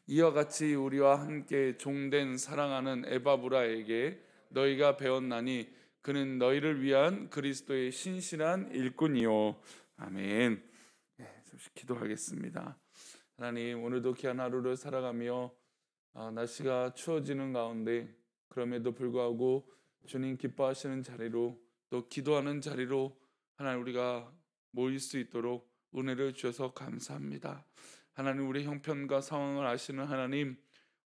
이와 같이 우리와 함께 종된 사랑하는 에바브라에게 너희가 배웠나니 그는 너희를 위한 그리스도의 신실한 일꾼이요. 아멘. 잠시 기도하겠습니다. 하나님, 오늘도 귀한 하루를 살아가며 날씨가 추워지는 가운데 그럼에도 불구하고 주님 기뻐하시는 자리로, 또 기도하는 자리로 하나님 우리가 모일 수 있도록 은혜를 주셔서 감사합니다. 하나님, 우리 형편과 상황을 아시는 하나님,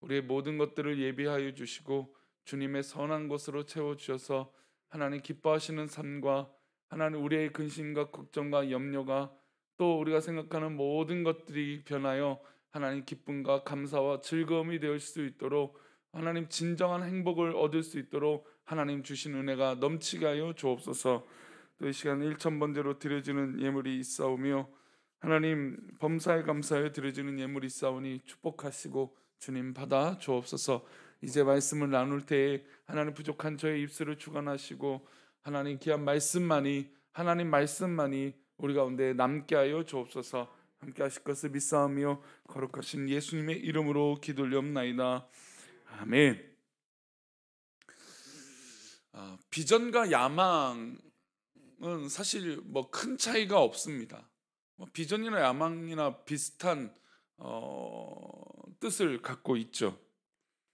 우리의 모든 것들을 예비하여 주시고 주님의 선한 것으로 채워주셔서 하나님 기뻐하시는 삶과 하나님 우리의 근심과 걱정과 염려가, 또 우리가 생각하는 모든 것들이 변하여 하나님 기쁨과 감사와 즐거움이 될 수 있도록, 하나님 진정한 행복을 얻을 수 있도록 하나님 주신 은혜가 넘치게 하여 주옵소서. 또 이 시간 1,000번째로 드려지는 예물이 있사오며 하나님 범사에 감사하여 드려지는 예물이 있사오니 축복하시고 주님 받아 주옵소서. 이제 말씀을 나눌 때에 하나님 부족한 저의 입술을 주관하시고 하나님 귀한 말씀만이, 하나님 말씀만이 우리 가운데 남게 하여 주옵소서. 함께 하실 것을 믿사오며 거룩하신 예수님의 이름으로 기도올리옵나이다. 아멘. 비전과 야망은 사실 뭐 큰 차이가 없습니다. 비전이나 야망이나 비슷한 뜻을 갖고 있죠.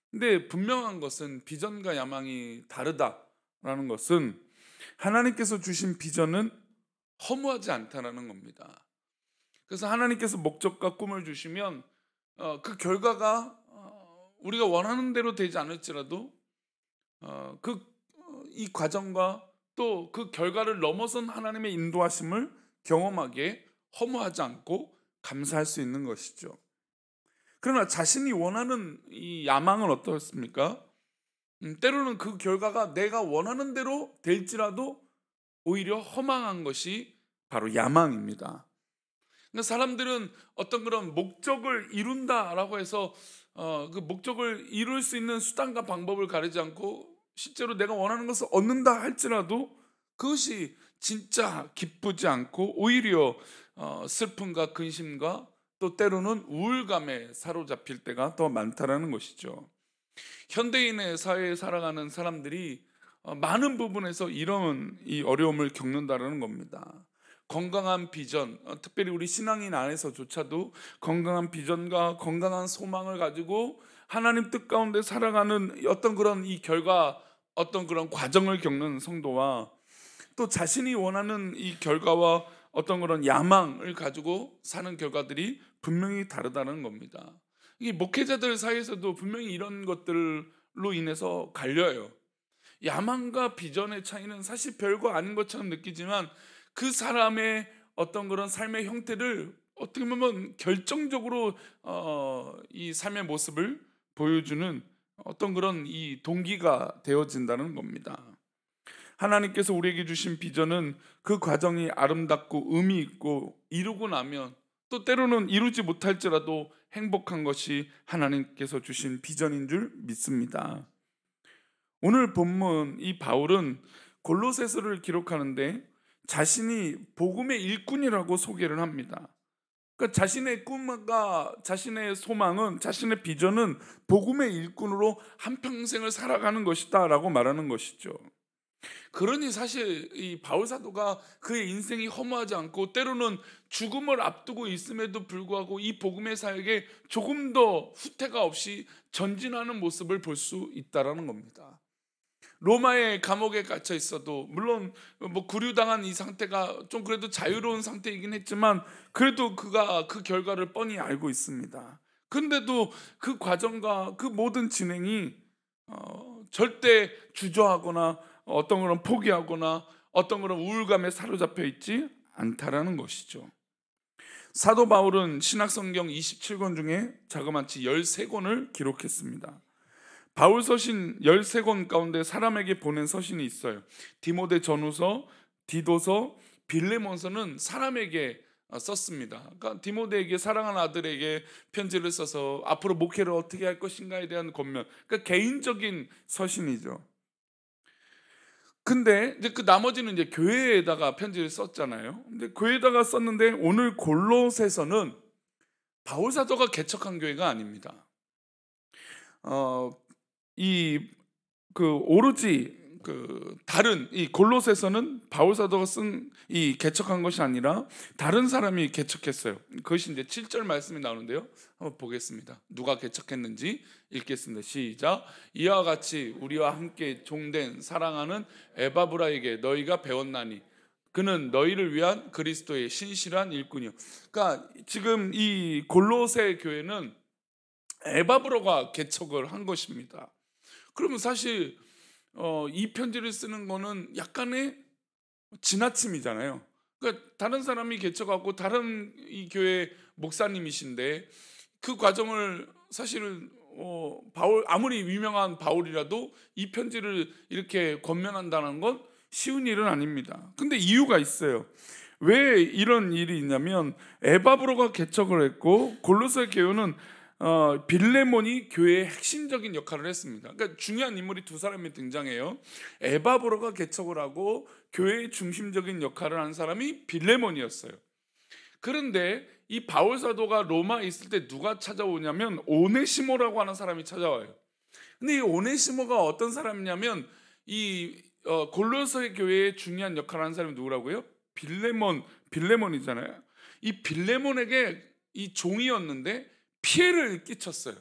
근데 분명한 것은 비전과 야망이 다르다라는 것은 하나님께서 주신 비전은 허무하지 않다라는 겁니다. 그래서 하나님께서 목적과 꿈을 주시면 그 결과가 우리가 원하는 대로 되지 않을지라도 이 과정과 또 그 결과를 넘어선 하나님의 인도하심을 경험하기에 허무하지 않고 감사할 수 있는 것이죠. 그러나 자신이 원하는 이 야망은 어떻습니까? 때로는 그 결과가 내가 원하는 대로 될지라도 오히려 허망한 것이 바로 야망입니다. 그러니까 사람들은 어떤 그런 목적을 이룬다라고 해서 그 목적을 이룰 수 있는 수단과 방법을 가리지 않고 실제로 내가 원하는 것을 얻는다 할지라도 그것이 진짜 기쁘지 않고 오히려 슬픔과 근심과 또 때로는 우울감에 사로잡힐 때가 더 많다라는 것이죠. 현대인의 사회에 살아가는 사람들이 많은 부분에서 이런 이 어려움을 겪는다라는 겁니다. 건강한 비전, 특별히 우리 신앙인 안에서조차도 건강한 비전과 건강한 소망을 가지고 하나님 뜻 가운데 살아가는 어떤 그런 이 결과, 어떤 그런 과정을 겪는 성도와 또 자신이 원하는 이 결과와 어떤 그런 야망을 가지고 사는 결과들이 분명히 다르다는 겁니다. 이 목회자들 사이에서도 분명히 이런 것들로 인해서 갈려요. 야망과 비전의 차이는 사실 별거 아닌 것처럼 느끼지만 그 사람의 어떤 그런 삶의 형태를 어떻게 보면 결정적으로 이 삶의 모습을 보여주는 어떤 그런 이 동기가 되어진다는 겁니다. 하나님께서 우리에게 주신 비전은 그 과정이 아름답고 의미 있고 이루고 나면 또 때로는 이루지 못할지라도 행복한 것이 하나님께서 주신 비전인 줄 믿습니다. 오늘 본문 이 바울은 골로새서를 기록하는데 자신이 복음의 일꾼이라고 소개를 합니다. 그러니까 자신의 꿈과 자신의 소망은, 자신의 비전은 복음의 일꾼으로 한평생을 살아가는 것이다 라고 말하는 것이죠. 그러니 사실 이 바울 사도가 그의 인생이 허무하지 않고 때로는 죽음을 앞두고 있음에도 불구하고 이 복음의 사역에 조금 더 후퇴가 없이 전진하는 모습을 볼 수 있다라는 겁니다. 로마의 감옥에 갇혀 있어도, 물론 뭐 구류당한 이 상태가 좀 그래도 자유로운 상태이긴 했지만 그래도 그가 그 결과를 뻔히 알고 있습니다. 근데도 그 과정과 그 모든 진행이 절대 주저하거나 어떤 그런 포기하거나 어떤 그런 우울감에 사로잡혀 있지 않다라는 것이죠. 사도 바울은 신약성경 27권 중에 자그마치 13권을 기록했습니다. 바울 서신 13권 가운데 사람에게 보낸 서신이 있어요. 디모데 전후서, 디도서, 빌레몬서는 사람에게 썼습니다. 그러니까 디모데에게, 사랑하는 아들에게 편지를 써서 앞으로 목회를 어떻게 할 것인가에 대한 권면, 그러니까 개인적인 서신이죠. 근데 이제 그 나머지는 이제 교회에다가 편지를 썼잖아요. 근데 교회에다가 썼는데 오늘 골로새서는 바울 사도가 개척한 교회가 아닙니다. 이 오로지 다른 이 골로새서는 바울 사도가 쓴 이 개척한 것이 아니라 다른 사람이 개척했어요. 그것이 이제 7절 말씀이 나오는데요. 한번 보겠습니다. 누가 개척했는지 읽겠습니다. 시작. 이와 같이 우리와 함께 종된 사랑하는 에바브라에게 너희가 배웠나니 그는 너희를 위한 그리스도의 신실한 일꾼이요. 그러니까 지금 이 골로새 교회는 에바브라가 개척을 한 것입니다. 그러면 사실 이 편지를 쓰는 거는 약간의 지나침이잖아요. 그러니까 다른 사람이 개척하고 다른 이 교회 목사님이신데 그 과정을 사실 바울 아무리 유명한 바울이라도 이 편지를 이렇게 권면한다는 건 쉬운 일은 아닙니다. 근데 이유가 있어요. 왜 이런 일이 있냐면 에바브로가 개척을 했고 골로새 교회는 빌레몬이 교회의 핵심적인 역할을 했습니다. 그러니까 중요한 인물이 두 사람이 등장해요. 에바브로가 개척을 하고 교회의 중심적인 역할을 한 사람이 빌레몬이었어요. 그런데 이 바울 사도가 로마에 있을 때 누가 찾아오냐면 오네시모라고 하는 사람이 찾아와요. 근데 이 오네시모가 어떤 사람이냐면 이 골로새 교회의 중요한 역할을 하는 사람이 누구라고요? 빌레몬이잖아요. 이 빌레몬에게 이 종이었는데 피해를 끼쳤어요.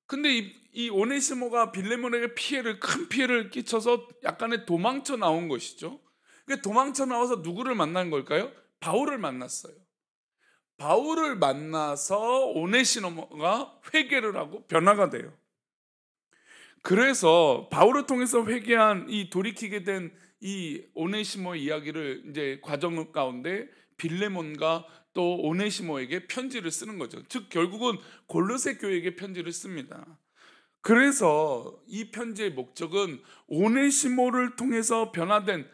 근데 이 오네시모가 빌레몬에게 큰 피해를 끼쳐서 약간의 도망쳐 나온 것이죠. 그러니까 도망쳐 나와서 누구를 만난 걸까요? 바울을 만났어요. 바울을 만나서 오네시모가 회개를 하고 변화가 돼요. 그래서 바울을 통해서 회개한 이 돌이키게 된 이 오네시모의 이야기를 이제 과정 가운데 빌레몬과 또 오네시모에게 편지를 쓰는 거죠. 즉 결국은 골로새 교회에게 편지를 씁니다. 그래서 이 편지의 목적은 오네시모를 통해서 변화된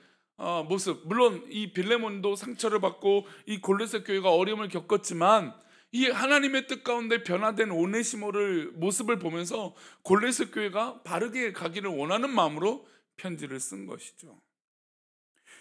모습, 물론 이 빌레몬도 상처를 받고 이 골로새 교회가 어려움을 겪었지만 이 하나님의 뜻 가운데 변화된 오네시모를 모습을 보면서 골로새 교회가 바르게 가기를 원하는 마음으로 편지를 쓴 것이죠.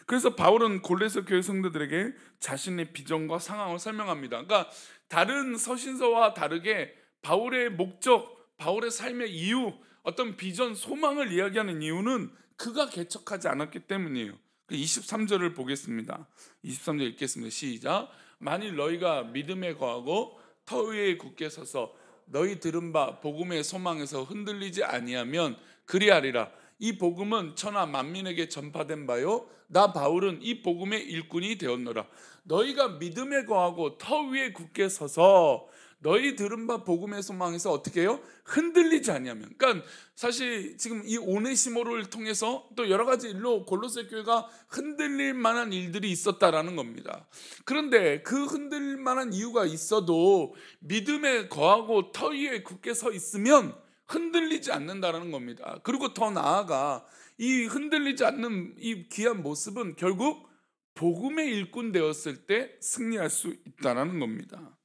그래서 바울은 골로새 교회 성도들에게 자신의 비전과 상황을 설명합니다. 그러니까 다른 서신서와 다르게 바울의 목적, 바울의 삶의 이유, 어떤 비전, 소망을 이야기하는 이유는 그가 개척하지 않았기 때문이에요. 23절을 보겠습니다. 23절 읽겠습니다. 시작. 만일 너희가 믿음에 거하고 터 위에 굳게 서서 너희 들은 바 복음의 소망에서 흔들리지 아니하면 그리하리라. 이 복음은 천하 만민에게 전파된 바요 나 바울은 이 복음의 일꾼이 되었노라. 너희가 믿음에 거하고 터 위에 굳게 서서 너희 들은 바 복음의 소망에서 어떻게 해요? 흔들리지 아니하면. 그러니까 사실 지금 이 오네시모를 통해서 또 여러 가지 일로 골로새 교회가 흔들릴 만한 일들이 있었다라는 겁니다. 그런데 그 흔들릴 만한 이유가 있어도 믿음에 거하고 터 위에 굳게 서 있으면 흔들리지 않는다라는 겁니다. 그리고 더 나아가 이 흔들리지 않는 이 귀한 모습은 결국 복음의 일꾼 되었을 때 승리할 수 있다는 겁니다.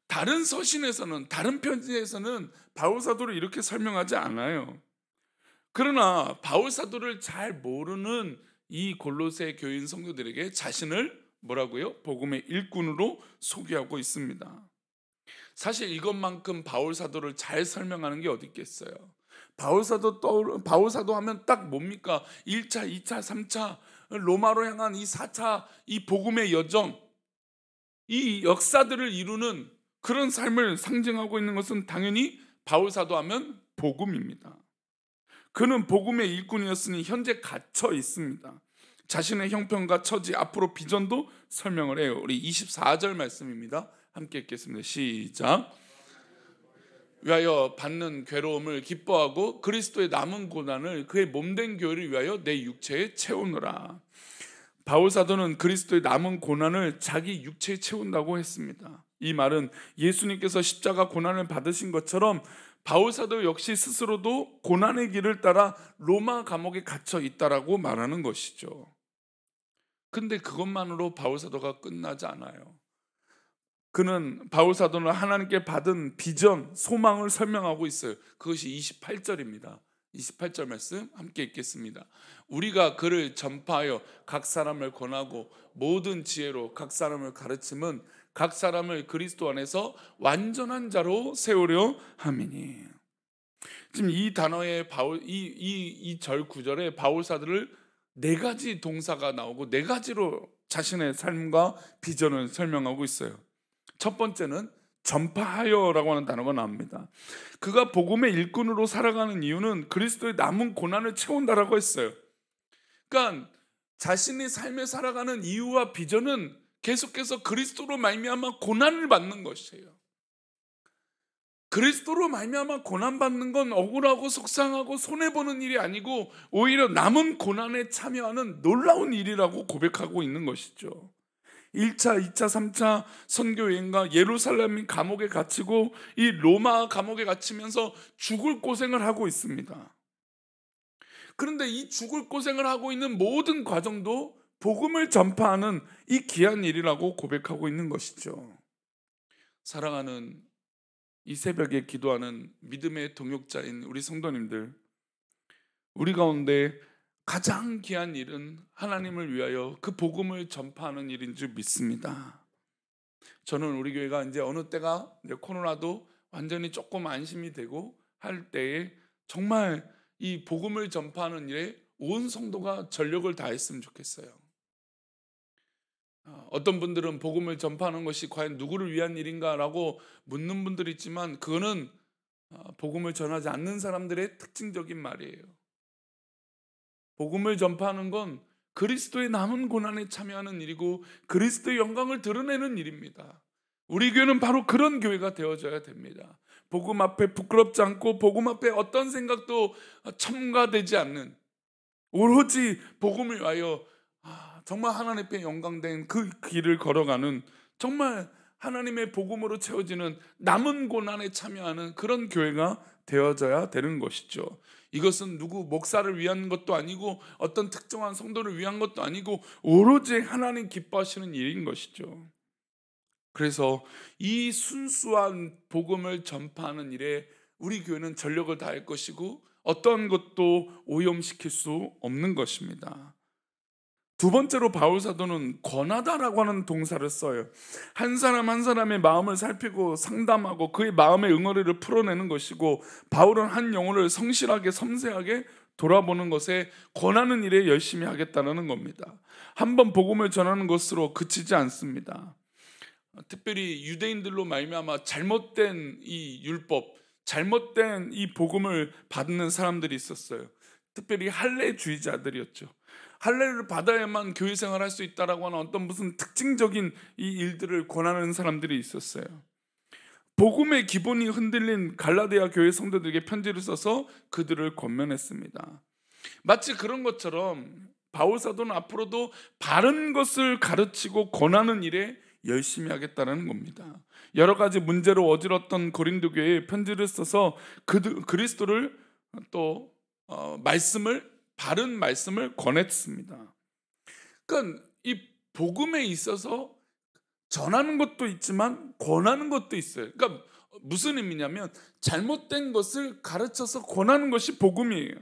다른 서신에서는, 다른 편지에서는 바울 사도를 이렇게 설명하지 않아요. 그러나 바울 사도를 잘 모르는 이 골로새 교인 성도들에게 자신을 뭐라고요? 복음의 일꾼으로 소개하고 있습니다. 사실 이것만큼 바울 사도를 잘 설명하는 게 어디 있겠어요? 바울 사도 하면 딱 뭡니까? 1차, 2차, 3차 로마로 향한 이 4차 이 복음의 여정, 이 역사들을 이루는 그런 삶을 상징하고 있는 것은 당연히 바울 사도 하면 복음입니다. 그는 복음의 일꾼이었으니 현재 갇혀 있습니다. 자신의 형편과 처지, 앞으로 비전도 설명을 해요. 우리 24절 말씀입니다. 함께 읽겠습니다. 시작. 위하여 받는 괴로움을 기뻐하고 그리스도의 남은 고난을 그의 몸된 교회를 위하여 내 육체에 채우노라. 바울 사도는 그리스도의 남은 고난을 자기 육체에 채운다고 했습니다. 이 말은 예수님께서 십자가 고난을 받으신 것처럼 바울 사도 역시 스스로도 고난의 길을 따라 로마 감옥에 갇혀 있다라고 말하는 것이죠. 근데 그것만으로 바울 사도가 끝나지 않아요. 바울 사도는 하나님께 받은 비전, 소망을 설명하고 있어요. 그것이 28절입니다. 28절 말씀 함께 읽겠습니다. 우리가 그를 전파하여 각 사람을 권하고 모든 지혜로 각 사람을 가르침은 각 사람을 그리스도 안에서 완전한 자로 세우려 함이니. 지금 이 단어의 이 절 구절에 바울 사도를 네 가지 동사가 나오고 네 가지로 자신의 삶과 비전을 설명하고 있어요. 첫 번째는 전파하여라고 하는 단어가 나옵니다. 그가 복음의 일꾼으로 살아가는 이유는 그리스도의 남은 고난을 채운다라고 했어요. 그러니까 자신의 삶에 살아가는 이유와 비전은 계속해서 그리스도로 말미암아 고난을 받는 것이에요. 그리스도로 말미암아 고난받는 건 억울하고 속상하고 손해보는 일이 아니고 오히려 남은 고난에 참여하는 놀라운 일이라고 고백하고 있는 것이죠. 1차, 2차, 3차 선교 여행과 예루살렘 감옥에 갇히고 이 로마 감옥에 갇히면서 죽을 고생을 하고 있습니다. 그런데 이 죽을 고생을 하고 있는 모든 과정도 복음을 전파하는 이 귀한 일이라고 고백하고 있는 것이죠. 사랑하는 이 새벽에 기도하는 믿음의 동역자인 우리 성도님들, 우리 가운데 가장 귀한 일은 하나님을 위하여 그 복음을 전파하는 일인 줄 믿습니다. 저는 우리 교회가 이제 어느 때가 이제 코로나도 완전히 조금 안심이 되고 할 때에 정말 이 복음을 전파하는 일에 온 성도가 전력을 다했으면 좋겠어요. 어떤 분들은 복음을 전파하는 것이 과연 누구를 위한 일인가라고 묻는 분들이 있지만 그거는 복음을 전하지 않는 사람들의 특징적인 말이에요. 복음을 전파하는 건 그리스도의 남은 고난에 참여하는 일이고 그리스도의 영광을 드러내는 일입니다. 우리 교회는 바로 그런 교회가 되어져야 됩니다. 복음 앞에 부끄럽지 않고 복음 앞에 어떤 생각도 첨가되지 않는, 오로지 복음을 위하여 정말 하나님께 영광된 그 길을 걸어가는, 정말 하나님의 복음으로 채워지는 남은 고난에 참여하는 그런 교회가 되어져야 되는 것이죠. 이것은 누구 목사를 위한 것도 아니고 어떤 특정한 성도를 위한 것도 아니고 오로지 하나님 기뻐하시는 일인 것이죠. 그래서 이 순수한 복음을 전파하는 일에 우리 교회는 전력을 다할 것이고 어떤 것도 오염시킬 수 없는 것입니다. 두 번째로 바울 사도는 권하다라고 하는 동사를 써요. 한 사람 한 사람의 마음을 살피고 상담하고 그의 마음의 응어리를 풀어내는 것이고, 바울은 한 영혼을 성실하게 섬세하게 돌아보는 것에 권하는 일에 열심히 하겠다는 겁니다. 한번 복음을 전하는 것으로 그치지 않습니다. 특별히 유대인들로 말미암아 잘못된 이 율법, 잘못된 이 복음을 받는 사람들이 있었어요. 특별히 할례주의자들이었죠. 할례를 받아야만 교회 생활할 수 있다라고 하는 어떤 무슨 특징적인 이 일들을 권하는 사람들이 있었어요. 복음의 기본이 흔들린 갈라디아 교회 성도들에게 편지를 써서 그들을 권면했습니다. 마치 그런 것처럼 바울 사도는 앞으로도 바른 것을 가르치고 권하는 일에 열심히 하겠다는 겁니다. 여러 가지 문제로 어지럽던 고린도 교회에 편지를 써서 그리스도를 또 바른 말씀을 권했습니다. 그러니까 이 복음에 있어서 전하는 것도 있지만 권하는 것도 있어요. 그러니까 무슨 의미냐면 잘못된 것을 가르쳐서 권하는 것이 복음이에요.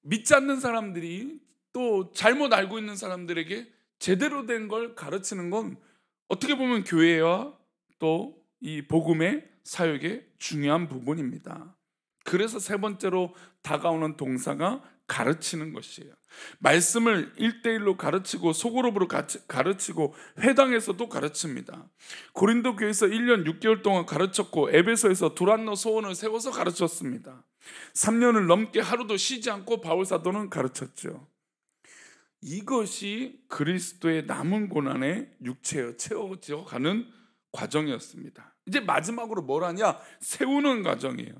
믿지 않는 사람들이 또 잘못 알고 있는 사람들에게 제대로 된 걸 가르치는 건 어떻게 보면 교회와 또 이 복음의 사역의 중요한 부분입니다. 그래서 세 번째로 다가오는 동사가 가르치는 것이에요. 말씀을 1대1로 가르치고 소그룹으로 가르치고 회당에서도 가르칩니다. 고린도 교회에서 1년 6개월 동안 가르쳤고 에베소에서 두란노 소원을 세워서 가르쳤습니다. 3년을 넘게 하루도 쉬지 않고 바울 사도는 가르쳤죠. 이것이 그리스도의 남은 고난에 육체에 채워져 가는 과정이었습니다. 이제 마지막으로 뭘 하냐? 세우는 과정이에요.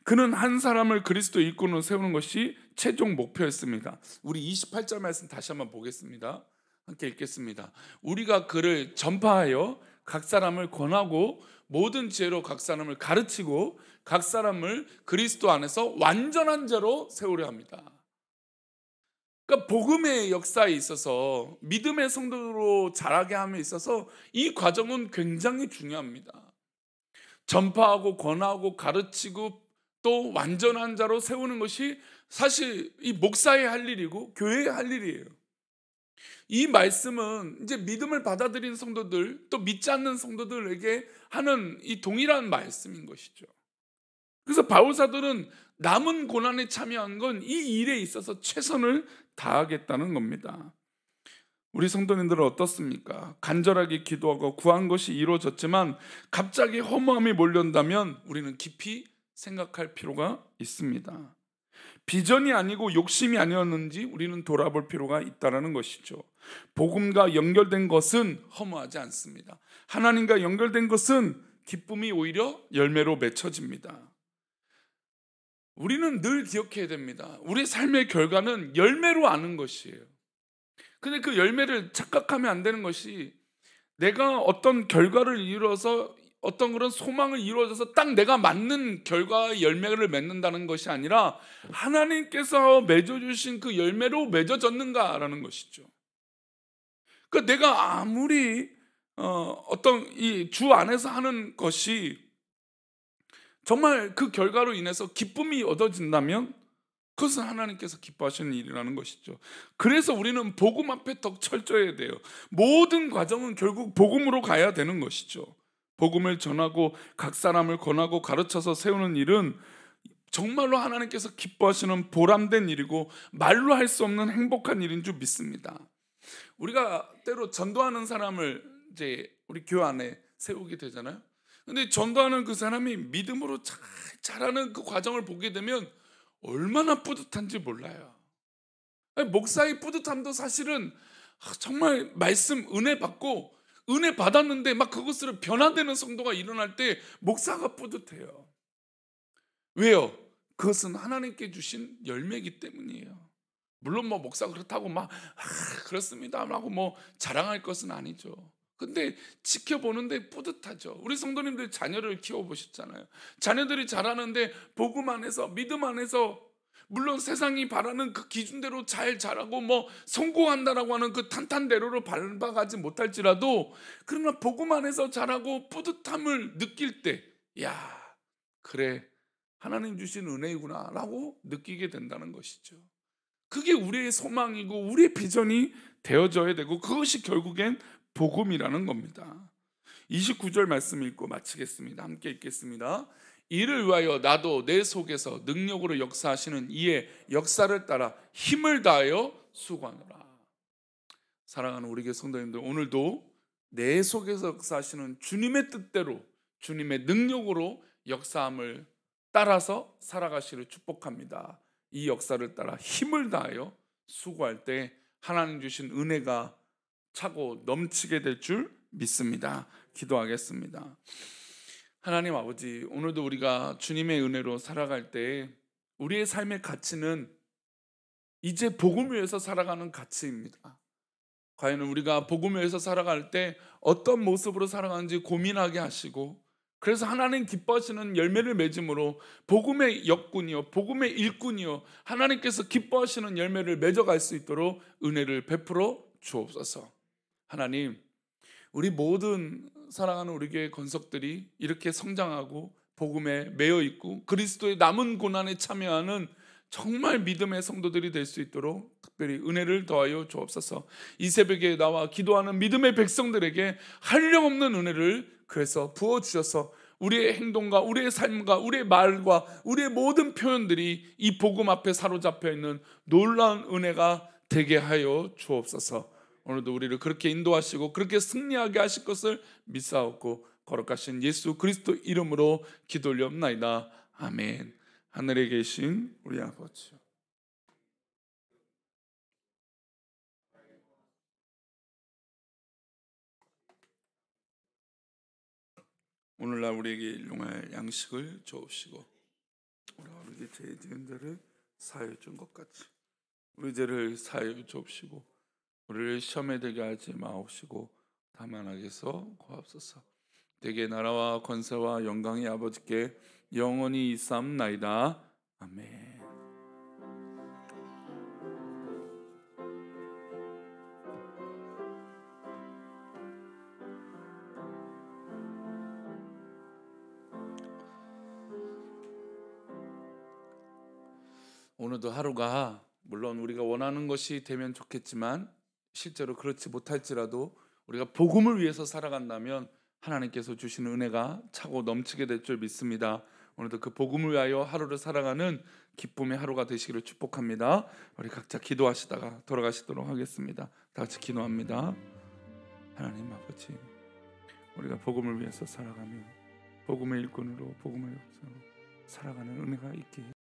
그는 한 사람을 그리스도 일꾼으로 세우는 것이 최종 목표였습니다. 우리 28절 말씀 다시 한번 보겠습니다. 함께 읽겠습니다. 우리가 그를 전파하여 각 사람을 권하고 모든 지혜로 각 사람을 가르치고 각 사람을 그리스도 안에서 완전한 자로 세우려 합니다. 그러니까 복음의 역사에 있어서 믿음의 성도로 자라게 함에 있어서 이 과정은 굉장히 중요합니다. 전파하고 권하고 가르치고 또 완전한 자로 세우는 것이 사실 이 목사의 할 일이고 교회의 할 일이에요. 이 말씀은 이제 믿음을 받아들인 성도들, 또 믿지 않는 성도들에게 하는 이 동일한 말씀인 것이죠. 그래서 바울 사도는 남은 고난에 참여한 건 이 일에 있어서 최선을 다하겠다는 겁니다. 우리 성도님들은 어떻습니까? 간절하게 기도하고 구한 것이 이루어졌지만 갑자기 허무함이 몰려온다면 우리는 깊이 생각할 필요가 있습니다. 비전이 아니고 욕심이 아니었는지 우리는 돌아볼 필요가 있다는 것이죠. 복음과 연결된 것은 허무하지 않습니다. 하나님과 연결된 것은 기쁨이 오히려 열매로 맺혀집니다. 우리는 늘 기억해야 됩니다. 우리 삶의 결과는 열매로 아는 것이에요. 근데 그 열매를 착각하면 안 되는 것이, 내가 어떤 결과를 이루어서 어떤 그런 소망을 이루어져서 딱 내가 맞는 결과의 열매를 맺는다는 것이 아니라 하나님께서 맺어주신 그 열매로 맺어졌는가라는 것이죠. 그러니까 내가 아무리 어떤 이 주 안에서 하는 것이 정말 그 결과로 인해서 기쁨이 얻어진다면 그것은 하나님께서 기뻐하시는 일이라는 것이죠. 그래서 우리는 복음 앞에 더 철저해야 돼요. 모든 과정은 결국 복음으로 가야 되는 것이죠. 복음을 전하고 각 사람을 권하고 가르쳐서 세우는 일은 정말로 하나님께서 기뻐하시는 보람된 일이고 말로 할 수 없는 행복한 일인 줄 믿습니다. 우리가 때로 전도하는 사람을 이제 우리 교회 안에 세우게 되잖아요. 근데 전도하는 그 사람이 믿음으로 잘하는 그 과정을 보게 되면 얼마나 뿌듯한지 몰라요. 목사의 뿌듯함도 사실은 정말 말씀 은혜 받고 은혜 받았는데 막 그것으로 변화되는 성도가 일어날 때 목사가 뿌듯해요. 왜요? 그것은 하나님께 주신 열매이기 때문이에요. 물론 뭐 목사 그렇다고 막 그렇습니다 라고 뭐 자랑할 것은 아니죠. 근데 지켜보는데 뿌듯하죠. 우리 성도님들 자녀를 키워보셨잖아요. 자녀들이 자라는데 복음 안에서, 믿음 안에서, 물론 세상이 바라는 그 기준대로 잘 자라고 뭐 성공한다라고 하는 그 탄탄대로를 밟아가지 못할지라도, 그러나 복음 안에서 자라고 뿌듯함을 느낄 때, 야, 그래, 하나님 주신 은혜이구나 라고 느끼게 된다는 것이죠. 그게 우리의 소망이고 우리의 비전이 되어져야 되고, 그것이 결국엔 복음이라는 겁니다. 29절 말씀 읽고 마치겠습니다. 함께 읽겠습니다. 이를 위하여 나도 내 속에서 능력으로 역사하시는 이의 역사를 따라 힘을 다하여 수고하노라. 사랑하는 우리 교회 성도님들, 오늘도 내 속에서 역사하시는 주님의 뜻대로, 주님의 능력으로 역사함을 따라서 살아가시를 축복합니다. 이 역사를 따라 힘을 다하여 수고할 때 하나님 주신 은혜가 차고 넘치게 될 줄 믿습니다. 기도하겠습니다. 하나님 아버지, 오늘도 우리가 주님의 은혜로 살아갈 때 우리의 삶의 가치는 이제 복음 위에서 살아가는 가치입니다. 과연 우리가 복음 위에서 살아갈 때 어떤 모습으로 살아가는지 고민하게 하시고, 그래서 하나님 기뻐하시는 열매를 맺음으로 복음의 역군이요, 복음의 일꾼이요, 하나님께서 기뻐하시는 열매를 맺어갈 수 있도록 은혜를 베풀어 주옵소서. 하나님, 우리 모든 사랑하는 우리 교회 건석들이 이렇게 성장하고 복음에 매여 있고 그리스도의 남은 고난에 참여하는 정말 믿음의 성도들이 될 수 있도록 특별히 은혜를 더하여 주옵소서. 이 새벽에 나와 기도하는 믿음의 백성들에게 한량없는 은혜를 그래서 부어주셔서 우리의 행동과 우리의 삶과 우리의 말과 우리의 모든 표현들이 이 복음 앞에 사로잡혀 있는 놀라운 은혜가 되게 하여 주옵소서. 오늘도 우리를 그렇게 인도하시고 그렇게 승리하게 하실 것을 믿사옵고 거룩하신 예수 그리스도 이름으로 기도 올리옵나이다. 아멘. 하늘에 계신 우리 아버지, 오늘날 우리에게 일용할 양식을 주옵시고 우리가 우리에게 죄 지은 자를 사하여 준 것 같이 우리 죄를 사하여 주옵시고 우리를 시험에 들게 하지 마옵시고 다만 악에서 구하옵소서. 대개 나라와 권세와 영광이 아버지께 영원히 있사옵나이다. 아멘. 오늘도 하루가 물론 우리가 원하는 것이 되면 좋겠지만 실제로 그렇지 못할지라도 우리가 복음을 위해서 살아간다면 하나님께서 주시는 은혜가 차고 넘치게 될 줄 믿습니다. 오늘도 그 복음을 위하여 하루를 살아가는 기쁨의 하루가 되시기를 축복합니다. 우리 각자 기도하시다가 돌아가시도록 하겠습니다. 다 같이 기도합니다. 하나님 아버지, 우리가 복음을 위해서 살아가며 복음의 일꾼으로 복음의 역사로 살아가는 은혜가 있게